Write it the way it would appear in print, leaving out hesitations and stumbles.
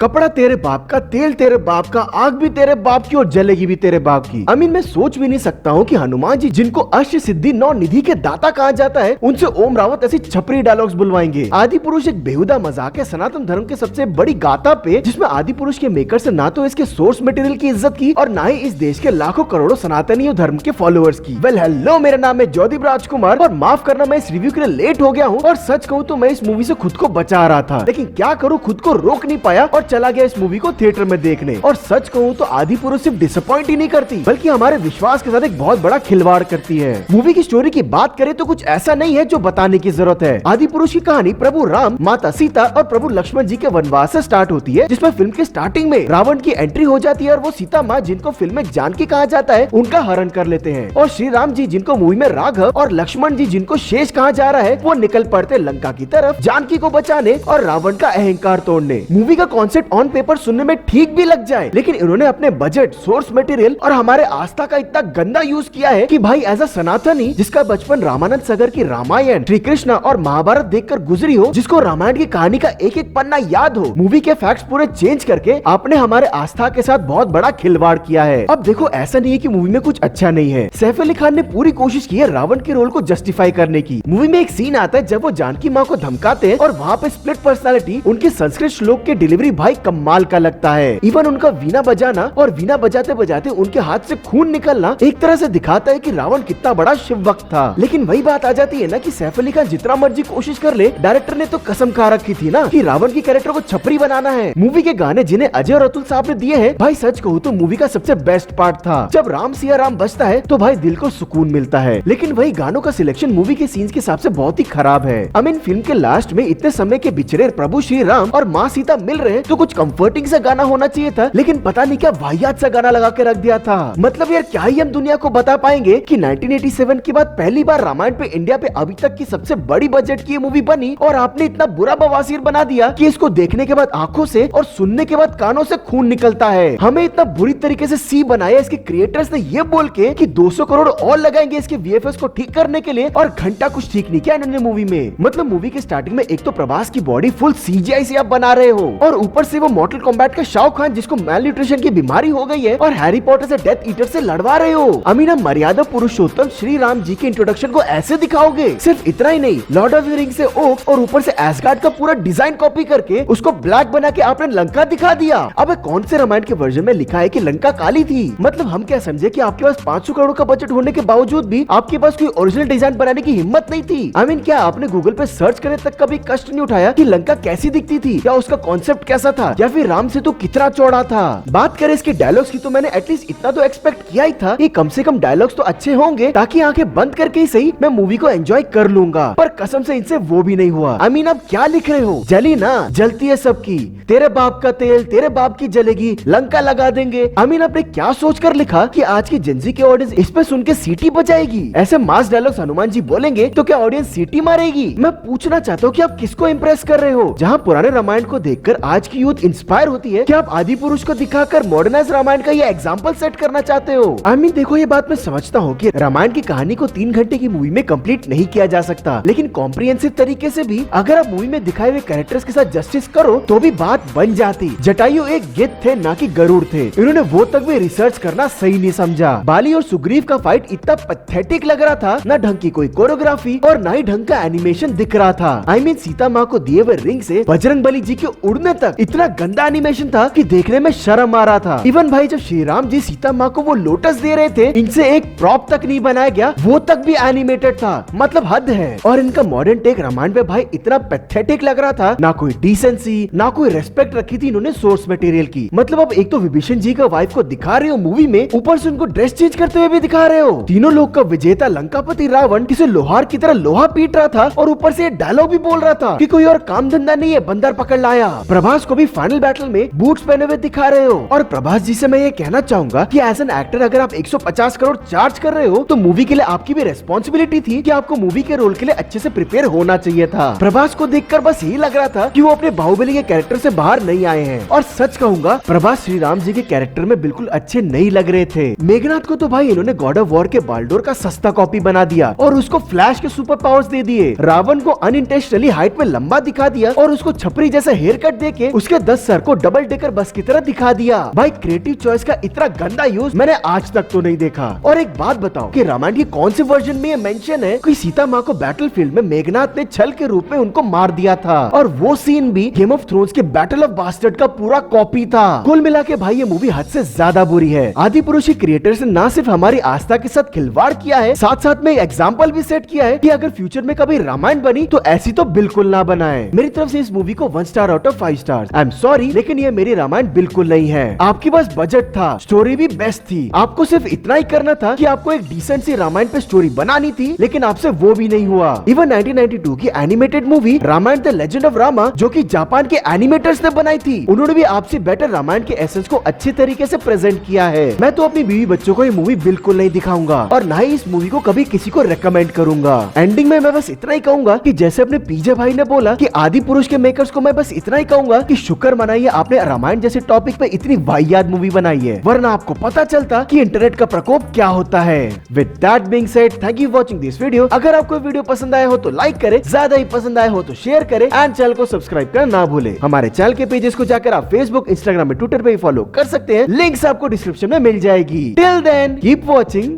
कपड़ा तेरे बाप का, तेल तेरे बाप का, आग भी तेरे बाप की और जलेगी भी तेरे बाप की। अमीन मैं सोच भी नहीं सकता हूँ कि हनुमान जी जिनको अष्ट सिद्धि नौ निधि के दाता कहा जाता है, उनसे ओम रावत ऐसी छपरी डायलॉग्स बुलवाएंगे। आदि पुरुष एक बेहुदा मजाक है सनातन धर्म के सबसे बड़ी गाथा पे, जिसमें आदि पुरुष के मेकर से ना तो इसके सोर्स मटेरियल की इज्जत की और ना ही इस देश के लाखों करोड़ों सनातनी धर्म के फॉलोअर्स की। वेल हेलो, मेरा नाम है ज्योतिब राजकुमार और माफ करना मैं इस रिव्यू के लिए लेट हो गया हूँ। और सच कहूँ तो मैं इस मूवी से खुद को बचा रहा था, लेकिन क्या करूँ खुद को रोक नहीं पाया और चला गया इस मूवी को थिएटर में देखने। और सच कहूँ तो आदि पुरुष सिर्फ डिसअपॉइंट ही नहीं करती बल्कि हमारे विश्वास के साथ एक बहुत बड़ा खिलवाड़ करती है। मूवी की स्टोरी की बात करें तो कुछ ऐसा नहीं है जो बताने की जरूरत है। आदि पुरुष की कहानी प्रभु राम, माता सीता और प्रभु लक्ष्मण जी के वनवास से स्टार्ट होती है, जिसमें फिल्म के स्टार्टिंग में रावण की एंट्री हो जाती है और वो सीता माँ जिनको फिल्म में जानकी कहा जाता है उनका हरण कर लेते हैं। और श्री राम जी जिनको मूवी में राघव और लक्ष्मण जी जिनको शेष कहा जा रहा है, वो निकल पड़ते लंका की तरफ जानकी को बचाने और रावण का अहंकार तोड़ने। मूवी का कॉन्सेप्ट ऑन पेपर सुनने में ठीक भी लग जाए, लेकिन इन्होंने अपने बजट, सोर्स मटेरियल और हमारे आस्था का इतना गंदा यूज किया है कि भाई एज अ सनातनी जिसका बचपन रामानंद सागर की रामायण, श्री कृष्ण और महाभारत देखकर गुजरी हो, जिसको रामायण की कहानी का एक एक पन्ना याद हो, मूवी के फैक्ट्स पूरे चेंज करके आपने हमारे आस्था के साथ बहुत बड़ा खिलवाड़ किया है। अब देखो ऐसा नहीं है कि मूवी में कुछ अच्छा नहीं है। सैफ अली खान ने पूरी कोशिश की है रावण के रोल को जस्टिफाई करने की। मूवी में एक सीन आता है जब वो जानकी माँ को धमकाते हैं और वहाँ पे स्प्लिट पर्सनालिटी उनके संस्कृत श्लोक के डिलीवरी भाई कमाल का लगता है। इवन उनका वीणा बजाना और वीणा बजाते बजाते उनके हाथ से खून निकलना एक तरह से दिखाता है कि रावण कितना बड़ा शिव भक्त था। लेकिन वही बात आ जाती है ना कि सैफ अली खान जितना मर्जी कोशिश कर ले, डायरेक्टर ने तो कसम खा रखी थी ना कि रावण की कैरेक्टर को छपरी बनाना है। मूवी के गाने जिन्हें अजय और अतुल साहब ने दिए हैं, भाई सच कहूँ तो मूवी का सबसे बेस्ट पार्ट था। जब राम सिया राम बजता है तो भाई दिल को सुकून मिलता है, लेकिन वही गानों का सिलेक्शन मूवी के सीन्स के हिसाब से बहुत ही खराब है। आई मीन फिल्म के लास्ट में इतने समय के बिछड़े प्रभु श्री राम और माँ सीता मिल रहे हैं तो कुछ कंफर्टिंग सा गाना होना चाहिए था, लेकिन पता नहीं क्या वाहियात सा गाना लगा के रख दिया था। मतलब यार क्या ही हम दुनिया को बता पाएंगे कि 1987 के बाद पहली बार रामायण पे इंडिया पे अभी तक की सबसे बड़ी बजट की मूवी बनी और आपने इतना बुरा बवासीर बना दिया कि इसको देखने के बाद आंखों से और सुनने के बाद कानों से खून निकलता है। हमें इतना बुरी तरीके से सी बनाया इसके क्रिएटर्स ने ये बोल के कि 200 करोड़ और लगाएंगे इसके वीएफएक्स को ठीक करने के लिए, और घंटा कुछ ठीक नहीं किया इन्होंने मूवी में। मतलब मूवी के स्टार्टिंग में एक तो प्रभास की बॉडी फुल सीजीआई से आप बना रहे हो और ऊपर से वो मॉर्टल कॉम्बैट का शाहरुख खान जिसको मेल न्यूट्रिशन की बीमारी हो गई है और हैरी पॉटर से डेथ ईटर से लड़वा रहे हो। अमीना मर्यादा पुरुषोत्तम श्री राम जी के इंट्रोडक्शन को ऐसे दिखाओगे। सिर्फ इतना ही नहीं, लॉर्ड ऑफ द रिंग से ओक और ऊपर से एस्गार्ड का पूरा डिजाइन कॉपी करके उसको ब्लैक बना के आपने लंका दिखा दिया। अब कौन से रामायण के वर्जन में लिखा है कि लंका काली थी? मतलब हम क्या समझे कि आपके पास 500 करोड़ का बजट होने के बावजूद भी आपके पास कोई ओरिजिनल डिजाइन बनाने की हिम्मत नहीं थी? आई मीन क्या आपने गूगल पे सर्च करने तक कभी कष्ट नहीं उठाया कि लंका कैसी दिखती थी, या उसका कॉन्सेप्ट कैसा था, या फिर राम सेतु कितना चौड़ा था? बात करें इसके डायलॉग्स की तो मैंने एटलीस्ट इतना तो एक्सपेक्ट किया ही था कि कम से कम डायलॉग्स तो अच्छे होंगे ताकि आंखें बंद करके ही सही मैं मूवी को एंजॉय कर लूंगा, पर कसम से इनसे वो भी नहीं हुआ। आई मीन अब क्या लिख रहे हो? जली ना, जलती है सबकी, तेरे बाप का तेल तेरे बाप की जलेगी, लंका लगा देंगे। आई मीन आपने क्या सोचकर लिखा कि आज की जेंजी के ऑडियंस इस पे सुन के सीटी बजाएगी? ऐसे मास डायलॉग्स हनुमान जी बोलेंगे तो क्या ऑडियंस सीटी मारेगी? मैं पूछना चाहता हूँ कि आप किसको इम्प्रेस कर रहे हो? जहाँ पुराने रामायण को देखकर आज की यूथ इंस्पायर होती है, क्या आप आदि पुरुष को दिखाकर मॉडर्नाइज रामायण का ये एग्जाम्पल सेट करना चाहते हो? आई मीन देखो ये बात मैं समझता हूँ कि रामायण की कहानी को 3 घंटे की मूवी में कंप्लीट नहीं किया जा सकता, लेकिन कॉम्प्रिहेंसिव तरीके से भी अगर आप मूवी में दिखाए हुए कैरेक्टर्स के साथ जस्टिस करो तो भी बात बन जाती। जटायु एक गिद्ध थे ना कि गरुड़ थे, इन्होंने वो तक भी रिसर्च करना सही नहीं समझा। बाली और सुग्रीव का फाइट इतना पैथेटिक लग रहा था, ना ढंग की कोई कोरियोग्राफी और ना ही ढंग का एनिमेशन दिख रहा था। आई मीन सीता माँ को दिए हुए रिंग से बजरंग बली जी के उड़ने तक इतना गंदा एनिमेशन था कि देखने में शर्म आ रहा था। इवन भाई जब श्री राम जी सीता माँ को वो लोटस दे रहे थे, इनसे एक प्रॉप तक नहीं बनाया गया, वो तक भी एनिमेटेड था। मतलब हद है। और इनका मॉडर्न टेक रामायण पे भाई इतना पैथेटिक लग रहा था, ना कोई डिसेंसी ना कोई रेस्पेक्ट रखी थी इन्होंने सोर्स मटेरियल की। मतलब अब एक तो विभीषण जी का वाइफ को दिखा रहे हो मूवी में, ऊपर से उनको ड्रेस चेंज करते हुए भी दिखा रहे हो। तीनों लोग का विजेता लंकापति रावण किसी लोहार की तरह लोहा पीट रहा था और ऊपर से डायलॉग भी बोल रहा था कि कोई और काम धंधा नहीं है, बंदर पकड़ लाया। प्रभास को भी फाइनल बैटल में बूट्स पहने हुए दिखा रहे हो। और प्रभास जी से मैं ये कहना चाहूंगा कि एज एन एक्टर अगर आप 150 करोड़ चार्ज कर रहे हो तो मूवी के लिए आपकी भी रेस्पॉन्सिबिलिटी थी कि आपको मूवी के रोल के लिए अच्छे से प्रिपेयर होना चाहिए था। प्रभास को देखकर बस यही लग रहा था कि वो अपने बाहुबली के कैरेक्टर से बाहर नहीं आए हैं। और सच कहूंगा प्रभास श्री राम जी के कैरेक्टर में बिल्कुल अच्छे नहीं लग रहे थे। मेघनाथ को तो भाई इन्होंने गॉड ऑफ वॉर के बाल्डोर का सस्ता कॉपी बना दिया और उसको फ्लैश के सुपर पावर्स दे दिए। रावण को अनइंटेंशनली हाइट में लंबा दिखा दिया और उसको छपरी जैसा हेयर कट देके उसके 10 सर को डबल डेकर बस की तरह दिखा दिया। भाई क्रिएटिव चॉइस का इतना गंदा यूज मैंने आज तक तो नहीं देखा। और एक बात बताओ कि रामायण की कौन से वर्जन में ये मेंशन है कि सीता माँ को बैटलफील्ड में मेघनाथ ने छल के रूप में उनको मार दिया था, और वो सीन भी गेम ऑफ थ्रोन्स के बैटल ऑफ बास्टर्ड का पूरा कॉपी था। कुल मिला के भाई ये मूवी हद से ज्यादा बुरी है। आदिपुरुष क्रिएटर्स ने न सिर्फ हमारी आस्था के साथ खिलवाड़ किया है, साथ साथ में एग्जाम्पल भी सेट किया है कि अगर फ्यूचर में कभी रामायण बनी तो ऐसी तो बिल्कुल ना बनाए। मेरी तरफ से इस मूवी को 1 star out of 5 stars. I am sorry लेकिन ये मेरी रामायण बिल्कुल नहीं है। आपके पास बजट था, स्टोरी भी बेस्ट थी, आपको सिर्फ इतना ही करना था कि आपको एक डिसेंट सी रामायण पे स्टोरी बनानी थी, लेकिन आपसे वो भी नहीं हुआ। इवन 1992 की animated movie Ramayana the legend of Rama जो कि जापान के एनिमेटर्स ने बनाई थी, उन्होंने भी आपसे बेटर रामायण के एसेंस को अच्छे तरीके से प्रेजेंट किया है। मैं तो अपनी बीवी बच्चों को ये मूवी बिल्कुल नहीं दिखाऊंगा और ना ही इस मूवी को कभी किसी को रेकमेंड करूंगा। एंडिंग में मैं बस इतना ही कहूंगा कि जैसे अपने पीजे भाई ने बोला कि आदि पुरुष के मेकर्स को मैं बस इतना ही कहूंगा कि शुक्र मनाइए आपने रामायण जैसे टॉपिक पे इतनी वाहियात मूवी बनाई है, वरना आपको पता चलता कि इंटरनेट का प्रकोप क्या होता है। With that being said, thank you watching this video. अगर आपको वीडियो पसंद आया हो तो लाइक करें, ज्यादा ही पसंद आया हो तो शेयर करें एंड चैनल को सब्सक्राइब करना ना भूले। हमारे चैनल के पेजेस को जाकर आप फेसबुक, इंस्टाग्राम में, ट्विटर पे फॉलो कर सकते हैं, लिंक्स आपको डिस्क्रिप्शन में मिल जाएगी। Till then keep watching.